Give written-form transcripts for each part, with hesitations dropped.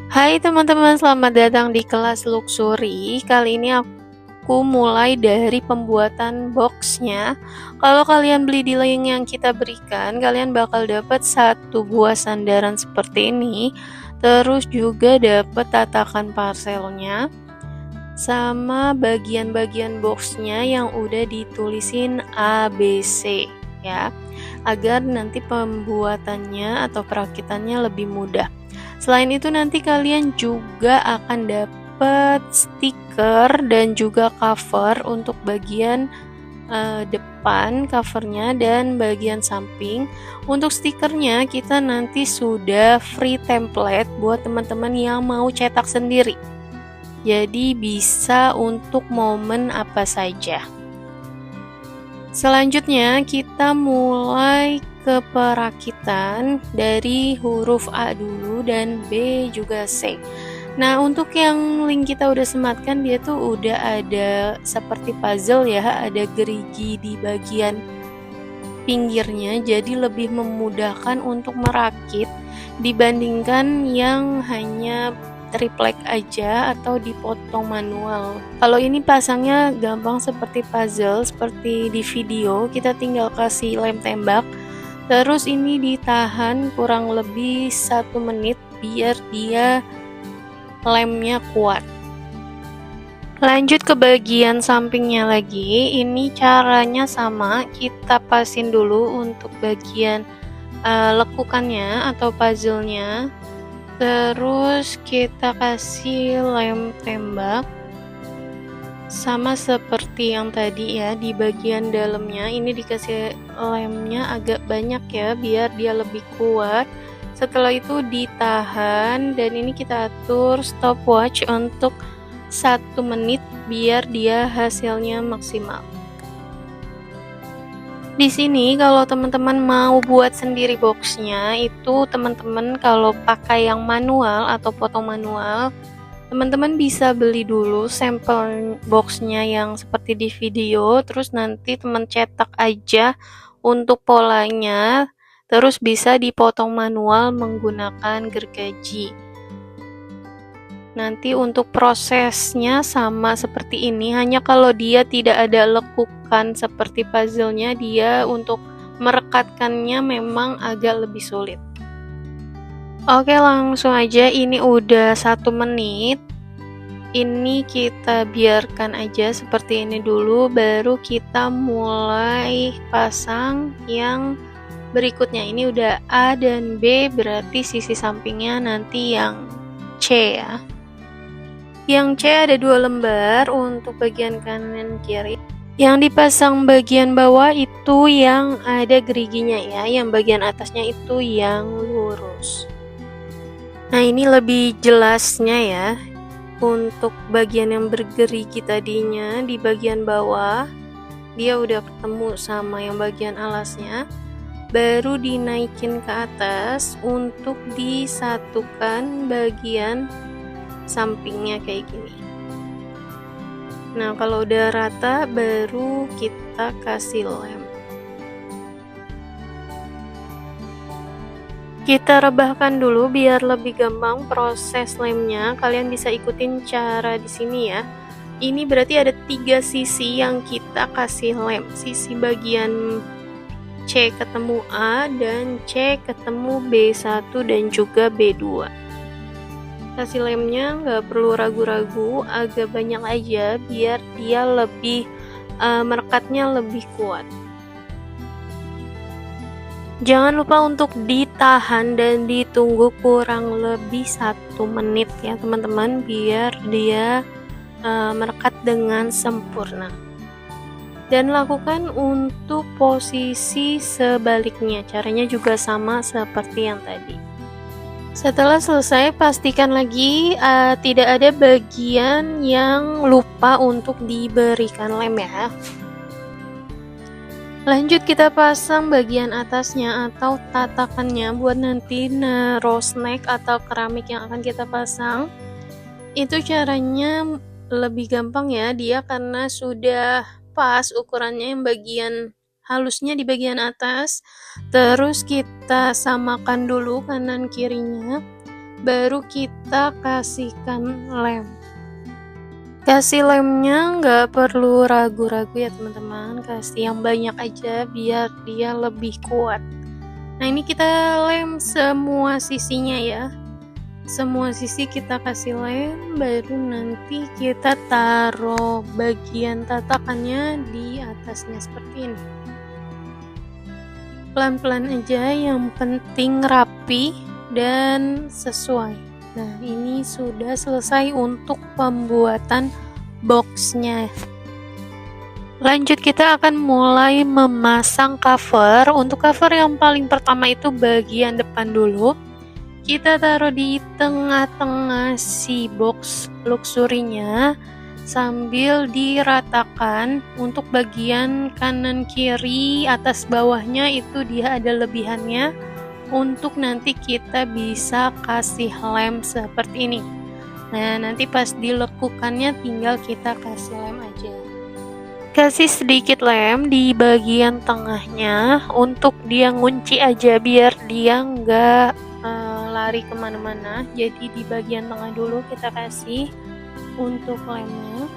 Hai teman-teman, selamat datang di kelas Luxury. Kali ini aku mulai dari pembuatan boxnya. Kalau kalian beli di link yang kita berikan, kalian bakal dapat satu buah sandaran seperti ini. Terus juga dapat tatakan parcelnya, sama bagian-bagian boxnya yang udah ditulisin ABC ya, agar nanti pembuatannya atau perakitannya lebih mudah. Selain itu nanti kalian juga akan dapat stiker dan juga cover untuk bagian depan covernya dan bagian samping. Untuk stikernya kita nanti sudah free template buat teman-teman yang mau cetak sendiri. Jadi bisa untuk momen apa saja. Selanjutnya kita mulai ke perakitan dari huruf A dulu dan B juga C. Nah, untuk yang link kita udah sematkan, dia tuh udah ada seperti puzzle ya, ada gerigi di bagian pinggirnya, jadi lebih memudahkan untuk merakit dibandingkan yang hanya triplek aja atau dipotong manual. Kalau ini pasangnya gampang seperti puzzle, seperti di video, kita tinggal kasih lem tembak, terus ini ditahan kurang lebih 1 menit biar dia lemnya kuat. Lanjut ke bagian sampingnya lagi, ini caranya sama, kita pasin dulu untuk bagian lekukannya atau puzzle-nya. Terus kita kasih lem tembak sama seperti yang tadi ya, di bagian dalamnya ini dikasih lemnya agak banyak ya biar dia lebih kuat. Setelah itu ditahan dan ini kita atur stopwatch untuk 1 menit biar dia hasilnya maksimal. Di sini kalau teman-teman mau buat sendiri boxnya, itu teman-teman kalau pakai yang manual atau potong manual, teman-teman bisa beli dulu sampel boxnya yang seperti di video, terus nanti teman cetak aja untuk polanya, terus bisa dipotong manual menggunakan gergaji. Nanti untuk prosesnya sama seperti ini, hanya kalau dia tidak ada lekukan seperti puzzle-nya, dia untuk merekatkannya memang agak lebih sulit. Oke, langsung aja, ini udah 1 menit. Ini kita biarkan aja seperti ini dulu, baru kita mulai pasang yang berikutnya. Ini udah A dan B, berarti sisi sampingnya nanti yang C ya. Yang C ada 2 lembar untuk bagian kanan kiri. Yang dipasang bagian bawah itu yang ada geriginya ya, yang bagian atasnya itu yang lurus. Nah, ini lebih jelasnya ya. Untuk bagian yang bergerigi tadinya di bagian bawah, dia udah ketemu sama yang bagian alasnya. Baru dinaikin ke atas untuk disatukan bagian sampingnya kayak gini. Nah, kalau udah rata baru kita kasih lem. Kita rebahkan dulu biar lebih gampang proses lemnya. Kalian bisa ikutin cara di sini ya. Ini berarti ada 3 sisi yang kita kasih lem. Sisi bagian C ketemu A dan C ketemu B1 dan juga B2. Kasih lemnya nggak perlu ragu-ragu, agak banyak aja biar dia lebih merekatnya lebih kuat. Jangan lupa untuk ditahan dan ditunggu kurang lebih 1 menit ya teman-teman, biar dia merekat dengan sempurna. Dan lakukan untuk posisi sebaliknya, caranya juga sama seperti yang tadi. Setelah selesai, pastikan lagi tidak ada bagian yang lupa untuk diberikan lem ya. Lanjut kita pasang bagian atasnya atau tatakannya buat nanti naruh snack atau keramik yang akan kita pasang. Itu caranya lebih gampang ya, dia karena sudah pas ukurannya yang bagian halusnya di bagian atas. Terus kita samakan dulu kanan kirinya, baru kita kasihkan lem. Kasih lemnya nggak perlu ragu-ragu ya teman-teman, kasih yang banyak aja biar dia lebih kuat. Nah ini kita lem semua sisinya ya, semua sisi kita kasih lem, baru nanti kita taruh bagian tatakannya di atasnya seperti ini. Pelan-pelan aja, yang penting rapi dan sesuai. Nah ini sudah selesai untuk pembuatan boxnya. Lanjut kita akan mulai memasang cover. Untuk cover yang paling pertama itu bagian depan dulu. Kita taruh di tengah-tengah si box luxurinya sambil diratakan. Untuk bagian kanan kiri atas bawahnya itu dia ada lebihannya, untuk nanti kita bisa kasih lem seperti ini. Nah nanti pas dilekukannya tinggal kita kasih lem aja. Kasih sedikit lem di bagian tengahnya untuk dia ngunci aja biar dia nggak lari kemana-mana. Jadi di bagian tengah dulu kita kasih untuk lemnya.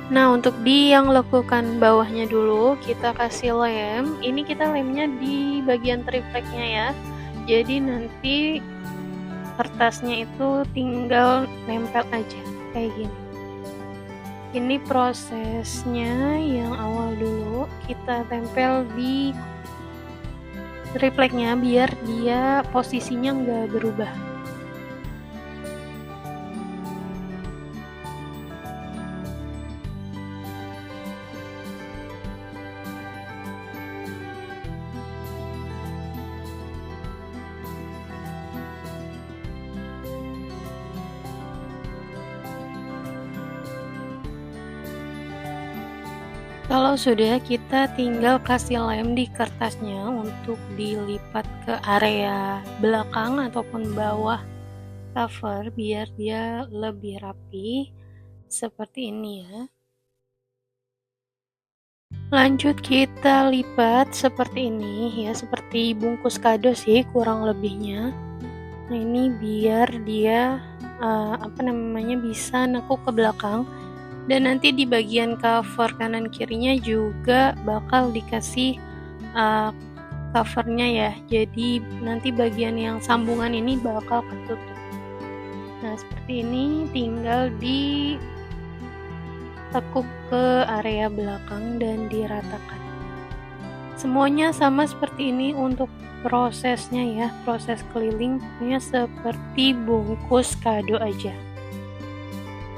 Nah untuk di yang lekukan bawahnya dulu kita kasih lem. Ini kita lemnya di bagian tripleknya ya, jadi nanti kertasnya itu tinggal nempel aja kayak gini. Ini prosesnya yang awal dulu, kita tempel di tripleknya biar dia posisinya nggak berubah. Kalau sudah, kita tinggal kasih lem di kertasnya untuk dilipat ke area belakang ataupun bawah cover biar dia lebih rapi seperti ini ya. Lanjut kita lipat seperti ini ya, seperti bungkus kado sih kurang lebihnya. Nah ini biar dia bisa nekuk ke belakang. Dan nanti di bagian cover kanan kirinya juga bakal dikasih covernya ya, jadi nanti bagian yang sambungan ini bakal ketutup. Nah seperti ini, tinggal ditekuk ke area belakang dan diratakan. Semuanya sama seperti ini untuk prosesnya ya, proses keliling pokoknya seperti bungkus kado aja.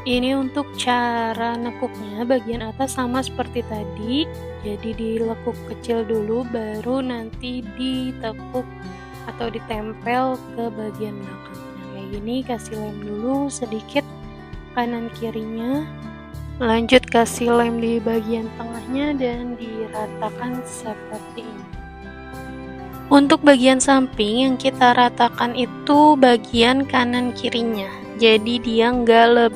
Ini untuk cara nekuknya, bagian atas sama seperti tadi, jadi dilekuk kecil dulu baru nanti ditekuk atau ditempel ke bagian belakang. Nah kayak gini, kasih lem dulu sedikit kanan kirinya, lanjut kasih lem di bagian tengahnya dan diratakan seperti ini. Untuk bagian samping yang kita ratakan itu bagian kanan kirinya, jadi dia nggak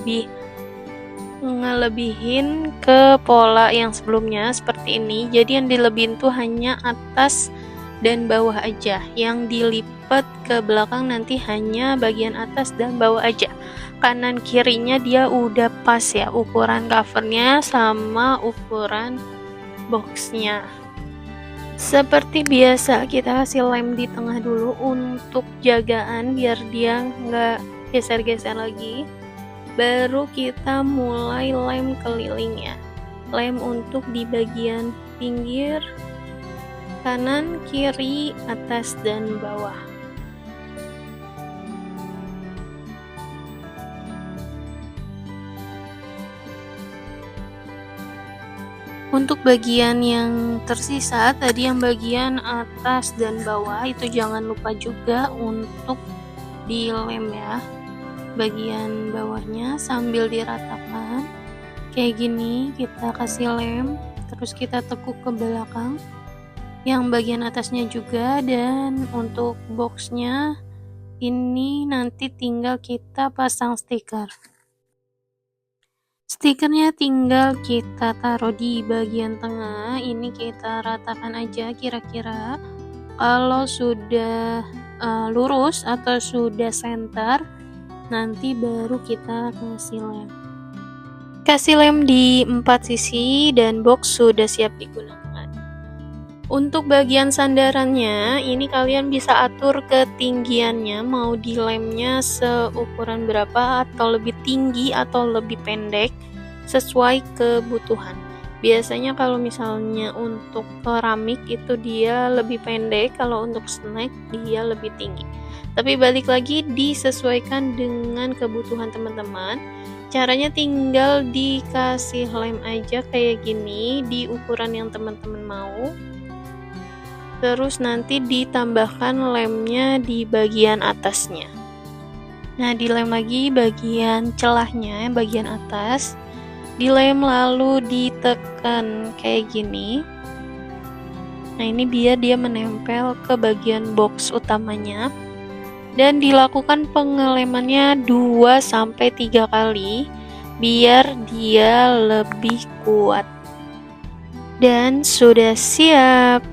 ngelebihin ke pola yang sebelumnya seperti ini. Jadi yang dilebihin tuh hanya atas dan bawah aja, yang dilipat ke belakang nanti hanya bagian atas dan bawah aja. Kanan kirinya dia udah pas ya, ukuran covernya sama ukuran boxnya. Seperti biasa kita kasih lem di tengah dulu untuk jagaan biar dia nggak geser-geser lagi. Baru kita mulai lem kelilingnya. Lem untuk di bagian pinggir, kanan, kiri, atas, dan bawah. Untuk bagian yang tersisa tadi, yang bagian atas dan bawah itu jangan lupa juga untuk dilem ya. Bagian bawahnya sambil diratakan kayak gini, kita kasih lem, terus kita tekuk ke belakang yang bagian atasnya juga. Dan untuk boxnya ini nanti tinggal kita pasang stiker. Stikernya tinggal kita taruh di bagian tengah, ini kita ratakan aja kira-kira. Kalau sudah lurus atau sudah center, nanti baru kita kasih lem. Kasih lem di 4 sisi dan box sudah siap digunakan. Untuk bagian sandarannya, ini kalian bisa atur ketinggiannya, mau di lemnya seukuran berapa, atau lebih tinggi atau lebih pendek, sesuai kebutuhan. Biasanya kalau misalnya untuk keramik itu dia lebih pendek, kalau untuk snack dia lebih tinggi. Tapi balik lagi disesuaikan dengan kebutuhan teman-teman. Caranya tinggal dikasih lem aja kayak gini di ukuran yang teman-teman mau. Terus nanti ditambahkan lemnya di bagian atasnya. Nah, dilem lagi bagian celahnya, bagian atas. Dilem lalu ditekan kayak gini. Nah, ini biar dia menempel ke bagian box utamanya. Dan dilakukan pengelemannya 2-3 kali biar dia lebih kuat. Dan sudah siap.